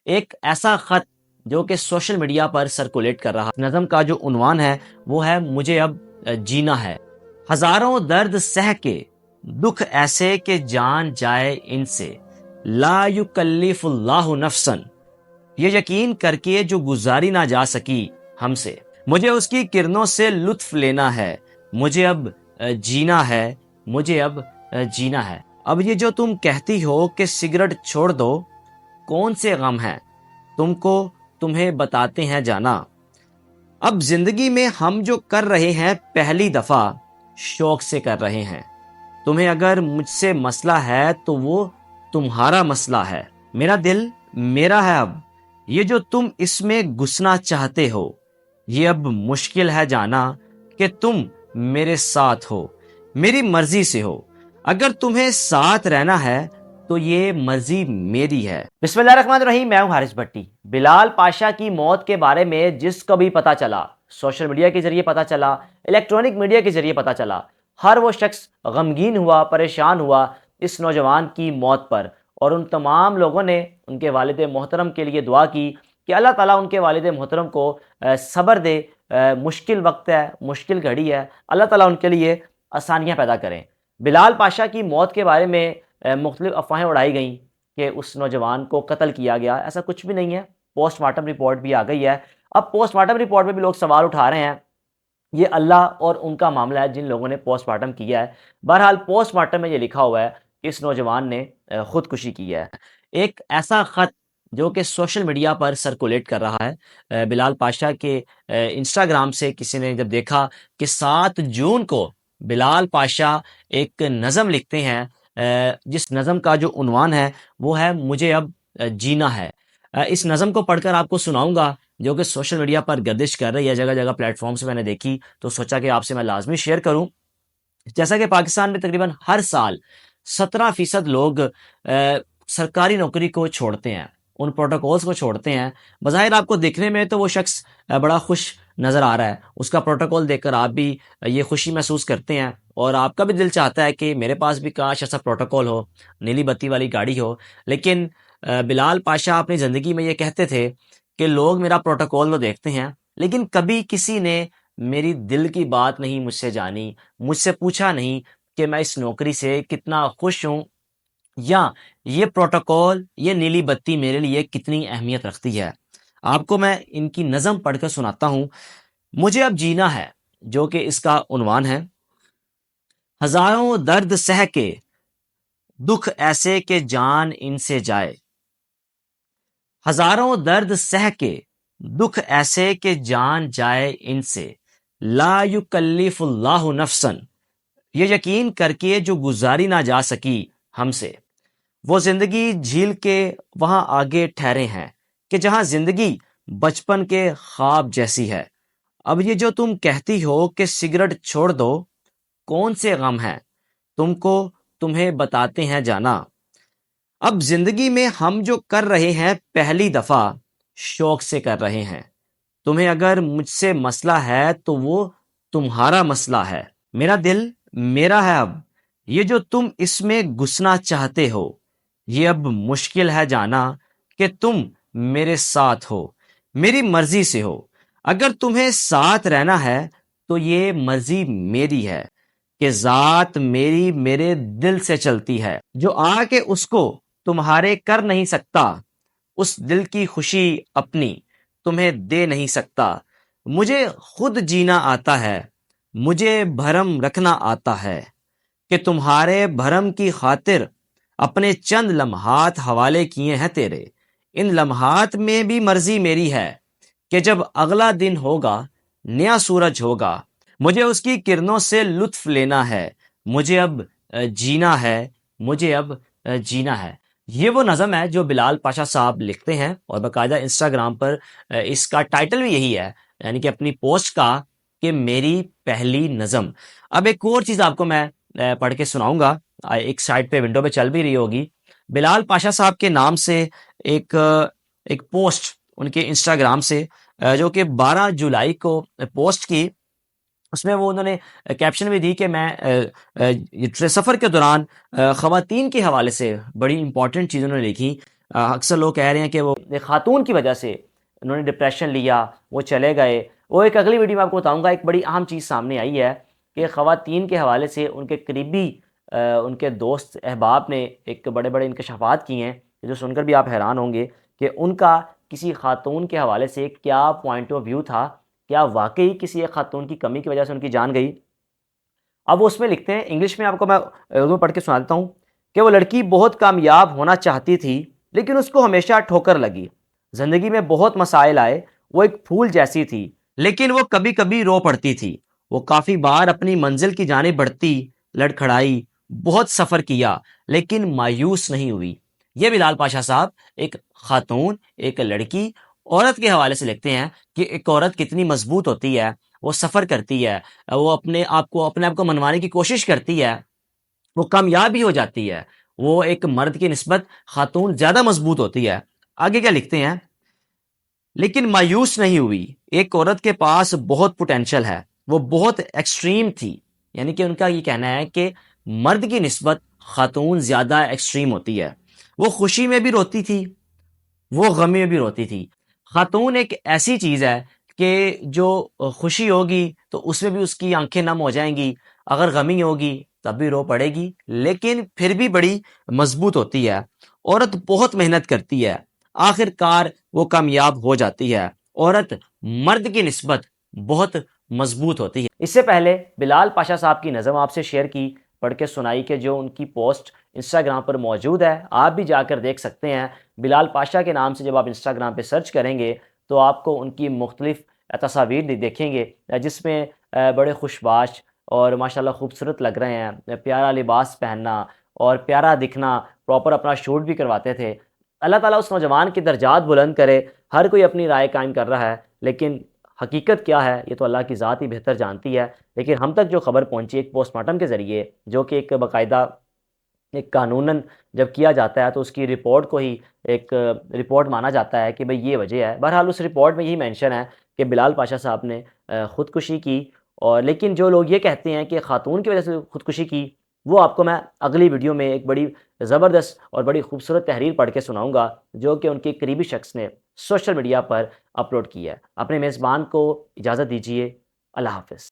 ایک ایسا خط جو کہ سوشل میڈیا پر سرکولیٹ کر رہا نظم کا جو عنوان ہے وہ ہے مجھے اب جینا ہے۔ ہزاروں درد سہ کے دکھ ایسے کہ جان جائے ان سے، لا یکلف اللہ نفسا، یہ یقین کر کے جو گزاری نہ جا سکی ہم سے، مجھے اس کی کرنوں سے لطف لینا ہے، مجھے اب جینا ہے، مجھے اب جینا ہے۔ اب یہ جو تم کہتی ہو کہ سگریٹ چھوڑ دو، کون سے غم ہیں تم کو تمہیں بتاتے ہیں جانا۔ اب زندگی میں ہم جو کر رہے ہیں پہلی دفعہ شوق سے کر رہے ہیں، تمہیں اگر مجھ سے مسئلہ ہے تو وہ تمہارا مسئلہ ہے، میرا دل میرا ہے اب، یہ جو تم اس میں گھسنا چاہتے ہو، یہ اب مشکل ہے جانا کہ تم میرے ساتھ ہو، میری مرضی سے ہو، اگر تمہیں ساتھ رہنا ہے تو یہ مرضی میری ہے۔ بسم اللہ الرحمن الرحیم، میں ہوں حارث بھٹی۔ بلال پاشا کی موت کے بارے میں جس کو بھی پتا چلا، سوشل میڈیا کے ذریعے پتا چلا، الیکٹرانک میڈیا کے ذریعے پتا چلا، ہر وہ شخص غمگین ہوا، پریشان ہوا اس نوجوان کی موت پر، اور ان تمام لوگوں نے ان کے والد محترم کے لیے دعا کی کہ اللہ تعالیٰ ان کے والد محترم کو صبر دے، مشکل وقت ہے، مشکل گھڑی ہے، اللہ تعالیٰ ان کے لیے آسانیاں پیدا کریں۔ بلال پاشا کی موت کے بارے میں مختلف افواہیں اڑائی گئیں کہ اس نوجوان کو قتل کیا گیا، ایسا کچھ بھی نہیں ہے۔ پوسٹ مارٹم رپورٹ بھی آ گئی ہے۔ اب پوسٹ مارٹم رپورٹ میں بھی لوگ سوال اٹھا رہے ہیں، یہ اللہ اور ان کا معاملہ ہے جن لوگوں نے پوسٹ مارٹم کیا ہے۔ بہرحال پوسٹ مارٹم میں یہ لکھا ہوا ہے کہ اس نوجوان نے خودکشی کی ہے۔ ایک ایسا خط جو کہ سوشل میڈیا پر سرکولیٹ کر رہا ہے، بلال پاشا کے انسٹاگرام سے کسی نے جب دیکھا کہ 7 جون کو بلال پاشا ایک نظم لکھتے ہیں، جس نظم کا جو عنوان ہے وہ ہے مجھے اب جینا ہے۔ اس نظم کو پڑھ کر آپ کو سناؤں گا جو کہ سوشل میڈیا پر گردش کر رہی ہے، جگہ جگہ پلیٹ فارم سے میں نے دیکھی تو سوچا کہ آپ سے میں لازمی شیئر کروں۔ جیسا کہ پاکستان میں تقریباً ہر سال 17% لوگ سرکاری نوکری کو چھوڑتے ہیں، ان پروٹوکولز کو چھوڑتے ہیں۔ بظاہر آپ کو دیکھنے میں تو وہ شخص بڑا خوش نظر آ رہا ہے، اس کا پروٹوکول دیکھ کر آپ بھی یہ خوشی محسوس کرتے ہیں، اور آپ کا بھی دل چاہتا ہے کہ میرے پاس بھی کاش ایسا پروٹوکول ہو، نیلی بتی والی گاڑی ہو۔ لیکن بلال پاشا اپنی زندگی میں یہ کہتے تھے کہ لوگ میرا پروٹوکول تو دیکھتے ہیں، لیکن کبھی کسی نے میری دل کی بات نہیں مجھ سے جانی، مجھ سے پوچھا نہیں کہ میں اس نوکری سے کتنا خوش ہوں، یا یہ پروٹوکول، یہ نیلی بتی میرے لیے کتنی اہمیت رکھتی ہے۔ آپ کو میں ان کی نظم پڑھ کر سناتا ہوں۔ مجھے اب جینا ہے، جو کہ اس کا عنوان ہے۔ ہزاروں درد سہ کے دکھ ایسے کہ جان ان سے جائے، ہزاروں درد سہ کے دکھ ایسے کہ جان جائے ان سے، لا یکلف اللہ نفسا، یہ یقین کر کے جو گزاری نہ جا سکی ہم سے، وہ زندگی جھیل کے وہاں آگے ٹھہرے ہیں کہ جہاں زندگی بچپن کے خواب جیسی ہے۔ اب یہ جو تم کہتی ہو کہ سگریٹ چھوڑ دو، کون سے غم ہیں تم کو تمہیں بتاتے ہیں جانا۔ اب زندگی میں ہم جو کر رہے ہیں پہلی دفعہ شوق سے کر رہے ہیں، تمہیں اگر مجھ سے مسئلہ ہے تو وہ تمہارا مسئلہ ہے، میرا دل میرا ہے اب، یہ جو تم اس میں گھسنا چاہتے ہو، یہ اب مشکل ہے جانا کہ تم میرے ساتھ ہو، میری مرضی سے ہو، اگر تمہیں ساتھ رہنا ہے تو یہ مرضی میری ہے، کہ ذات میری میرے دل سے چلتی ہے، جو آ کے اس کو تمہارے کر نہیں سکتا، اس دل کی خوشی اپنی تمہیں دے نہیں سکتا۔ مجھے خود جینا آتا ہے، مجھے بھرم رکھنا آتا ہے، کہ تمہارے بھرم کی خاطر اپنے چند لمحات حوالے کیے ہیں تیرے، ان لمحات میں بھی مرضی میری ہے، کہ جب اگلا دن ہوگا، نیا سورج ہوگا، مجھے اس کی کرنوں سے لطف لینا ہے، مجھے اب جینا ہے، مجھے اب جینا ہے۔ یہ وہ نظم ہے جو بلال پاشا صاحب لکھتے ہیں، اور باقاعدہ انسٹاگرام پر اس کا ٹائٹل بھی یہی ہے، یعنی کہ اپنی پوسٹ کا، کہ میری پہلی نظم۔ اب ایک اور چیز آپ کو میں پڑھ کے سناؤں گا، ایک سائٹ پہ ونڈو پہ چل بھی رہی ہوگی۔ بلال پاشا صاحب کے نام سے ایک پوسٹ ان کے انسٹاگرام سے جو کہ 12 جولائی کو پوسٹ کی، اس میں وہ انہوں نے کیپشن بھی دی کہ میں سفر کے دوران خواتین کے حوالے سے بڑی امپورٹنٹ چیزوں نے لکھی اکثر لوگ کہہ رہے ہیں کہ وہ ایک خاتون کی وجہ سے انہوں نے ڈپریشن لیا، وہ چلے گئے. وہ ایک اگلی ویڈیو میں آپ کو بتاؤں گا. ایک بڑی اہم چیز سامنے آئی ہے کہ خواتین کے حوالے سے ان کے قریبی ان کے دوست احباب نے ایک بڑے بڑے انکشافات کیے ہیں جو سن کر بھی آپ حیران ہوں گے کہ ان کا کسی خاتون کے حوالے سے کیا پوائنٹ آف ویو تھا. کیا واقعی کسی ایک خاتون کی کمی کی وجہ سے ان کی جان گئی؟ اب وہ اس میں لکھتے ہیں، انگلش میں آپ کو میں اردو میں پڑھ کے سنا دیتا ہوں کہ وہ لڑکی بہت کامیاب ہونا چاہتی تھی لیکن اس کو ہمیشہ ٹھوکر لگی. زندگی میں بہت مسائل آئے. وہ ایک پھول جیسی تھی لیکن وہ کبھی کبھی رو پڑتی تھی. وہ کافی بار اپنی منزل کی جانب بڑھتی، لڑکھڑائی، بہت سفر کیا لیکن مایوس نہیں ہوئی. یہ بلال پاشا صاحب ایک خاتون، ایک لڑکی، عورت کے حوالے سے لکھتے ہیں کہ ایک عورت کتنی مضبوط ہوتی ہے. وہ سفر کرتی ہے، وہ اپنے آپ کو منوانے کی کوشش کرتی ہے، وہ کامیاب بھی ہو جاتی ہے. وہ ایک مرد کی نسبت خاتون زیادہ مضبوط ہوتی ہے. آگے کیا لکھتے ہیں؟ لیکن مایوس نہیں ہوئی. ایک عورت کے پاس بہت پوٹینشل ہے، وہ بہت ایکسٹریم تھی. یعنی کہ ان کا یہ کہنا ہے کہ مرد کی نسبت خاتون زیادہ ایکسٹریم ہوتی ہے. وہ خوشی میں بھی روتی تھی، وہ غم میں بھی روتی تھی. خاتون ایک ایسی چیز ہے کہ جو خوشی ہوگی تو اس میں بھی اس کی آنکھیں نم ہو جائیں گی، اگر غمی ہوگی تب بھی رو پڑے گی، لیکن پھر بھی بڑی مضبوط ہوتی ہے. عورت بہت محنت کرتی ہے، آخر کار وہ کامیاب ہو جاتی ہے. عورت مرد کی نسبت بہت مضبوط ہوتی ہے. اس سے پہلے بلال پاشا صاحب کی نظم آپ سے شیئر کی، پڑھ کے سنائی، کہ جو ان کی پوسٹ انسٹاگرام پر موجود ہے، آپ بھی جا کر دیکھ سکتے ہیں. بلال پاشا کے نام سے جب آپ انسٹاگرام پہ سرچ کریں گے تو آپ کو ان کی مختلف تصاویر دیکھیں گے جس میں بڑے خوشباش اور ماشاءاللہ خوبصورت لگ رہے ہیں. پیارا لباس پہننا اور پیارا دکھنا، پراپر اپنا شوٹ بھی کرواتے تھے. اللہ تعالیٰ اس نوجوان کی درجات بلند کرے. ہر کوئی اپنی رائے قائم کر رہا ہے لیکن حقیقت کیا ہے یہ تو اللہ کی ذات ہی بہتر جانتی ہے. لیکن ہم تک جو خبر پہنچی ایک پوسٹ مارٹم کے ذریعے، جو کہ ایک باقاعدہ ایک قانوناً جب کیا جاتا ہے تو اس کی رپورٹ کو ہی ایک رپورٹ مانا جاتا ہے کہ بھئی یہ وجہ ہے. بہرحال اس رپورٹ میں یہی مینشن ہے کہ بلال پاشا صاحب نے خودکشی کی. اور لیکن جو لوگ یہ کہتے ہیں کہ خاتون کی وجہ سے خودکشی کی، وہ آپ کو میں اگلی ویڈیو میں ایک بڑی زبردست اور بڑی خوبصورت تحریر پڑھ کے سناؤں گا جو کہ ان کے قریبی شخص نے سوشل میڈیا پر اپلوڈ کی ہے. اپنے میزبان کو اجازت دیجیے. اللہ حافظ.